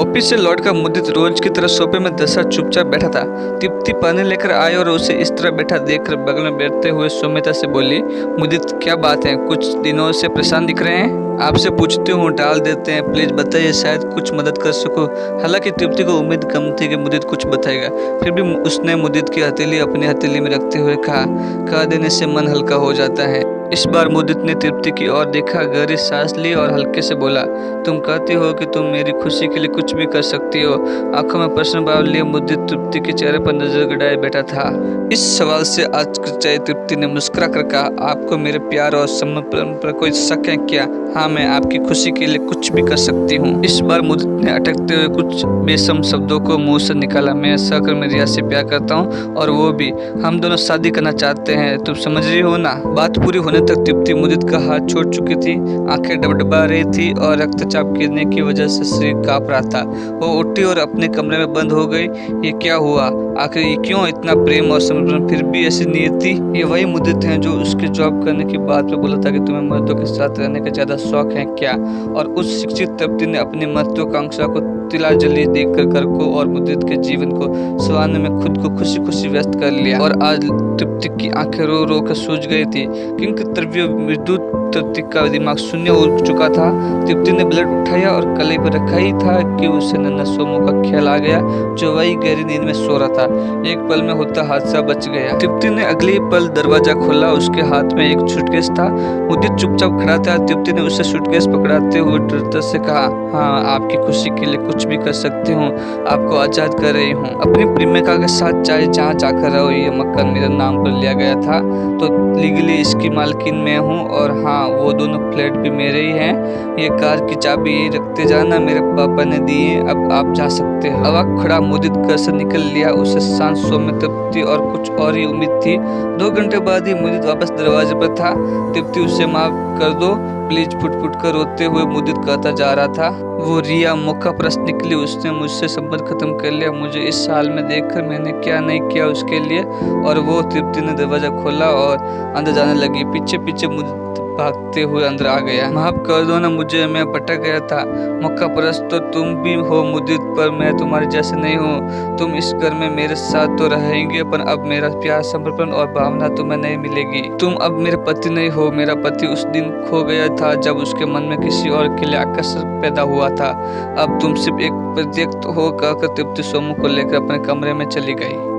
Office से लौटकर मुदित रोज की तरह सोफे में दशा चुपचाप बैठा था। तृप्ति पानी लेकर आई और उसे इस तरह बैठा देखकर बगल में बैठते हुए सुमिता से बोली, मुदित क्या बात है, कुछ दिनों से परेशान दिख रहे हैं। आपसे पूछती हूँ टाल देते हैं, प्लीज बताइए, शायद कुछ मदद कर सकूं। हालांकि तृप्ति को उम्मीद कम थी कि मुदित कुछ बताएगा, फिर भी उसने मुदित की हथेली अपनी हथेली में रखते हुए कहा देने से मन हल्का हो जाता है। इस बार मुदित ने तृप्ति की ओर देखा, गहरी सांस ली और हल्के से बोला, तुम कहती हो कि तुम मेरी खुशी के लिए कुछ भी कर सकती हो। आंखों में प्रश्न भाव लिए मुदित तृप्ति के चेहरे पर नजर गड़ाए बैठा था। इस सवाल से आश्चर्यचकित तृप्ति ने मुस्कुरा कर कहा, आपको मेरे प्यार और समर्पण पर कोई शक है क्या? हाँ, मैं आपकी खुशी के लिए कुछ भी कर सकती हूँ। इस बार मुदित ने अटकते हुए कुछ बेसम शब्दों को मुंह से निकाला, मैं सहकर में रिया से प्यार करता हूँ और वो भी, हम दोनों शादी करना चाहते हैं, तुम समझ रही हो ना। बात पूरी होने तक तृप्ति मुदित का हाथ छोड़ चुकी थी, आंखें डबडबा रही थी और रक्तचाप गिरने की वजह से शरीर कांप रहा था। वो उठी और अपने कमरे में बंद हो गई। ये क्या हुआ? आखिर ये क्यों इतना प्रेम और समर्पण, फिर भी ऐसी नियति? ये वही मुदित है जो उसके जॉब करने की बात पे बोला था कि तुम्हें मर्दों के साथ रहने का ज्यादा शौक है क्या? और उस शिक्षित तृप्ति ने अपनी महत्वाकांक्षा को तिला जली देखकर घर को और मुदित के जीवन को संवारने में खुद को खुशी खुशी व्यस्त कर लिया। और आज तृप्ति की आंखें रो रो कर सूज गई थी, क्योंकि तृप्ति विद्युत तृप्ति का दिमाग शून्य हो चुका था। तृप्ति ने ब्लड उठाया और कलाई पर रखा ही था कि उसे नन्हा सोमू का ख्याल आ गया, जो वही गहरी नींद में सो रहा था। एक पल में होता हादसा बच गया। तृप्ति ने अगले पल दरवाजा खोला, उसके हाथ में एक सूटकेस था। मुदित चुपचाप खड़ा था। तृप्ति ने उसे सूटकेस पकड़ाते हुए डरते से कहा, हाँ, आपकी खुशी के लिए कुछ भी कर सकती हूँ, आपको आजाद कर रही हूँ। अपनी प्रेमिका के साथ चाहे जहाँ जाकर रहो, ये मकान मेरे नाम पर लिया गया था, तो लीगली इसकी मालकिन मैं हूँ, और हाँ, वो दोनों फ्लैट भी मेरे ही हैं। ये कार की चाबी यही रखते जाना, मेरे पापा ने दी है, अब आप जा सकते हो। अवाक खड़ा मुदित घर से निकल लिया। उसे शांत सौम्य तृप्ति और कुछ और ही उम्मीद थी। 2 घंटे बाद ही मुदित वापस दरवाजे पर था। तृप्ति उसे माफ कर दो प्लीज, फुट कर रोते हुए मुदित कहता जा रहा था। वो रिया मौका प्रश्न निकली, उसने मुझसे संबंध खत्म कर लिया, मुझे इस हाल में देखकर मैंने क्या नहीं किया उसके लिए। और वो तृप्ति ने दरवाजा खोला और अंदर जाने लगी। पीछे पीछे मुदित भागते हुए अंदर आ गया। माफ कर दो ना मुझे, मैं भटक गया था। मौका परस्त तो तुम भी हो मुदित, पर मैं तुम्हारे जैसे नहीं हूँ। तुम इस घर में मेरे साथ तो रहेंगे, पर अब मेरा प्यार, समर्पण और भावना तुम्हें नहीं मिलेगी। तुम अब मेरे पति नहीं हो। मेरा पति उस दिन खो गया था जब उसके मन में किसी और के लिए आकर्षण पैदा हुआ था। अब तुम सिर्फ एक प्रोजेक्ट हो, कहकर तृप्ति सोमू को लेकर अपने कमरे में चली गई।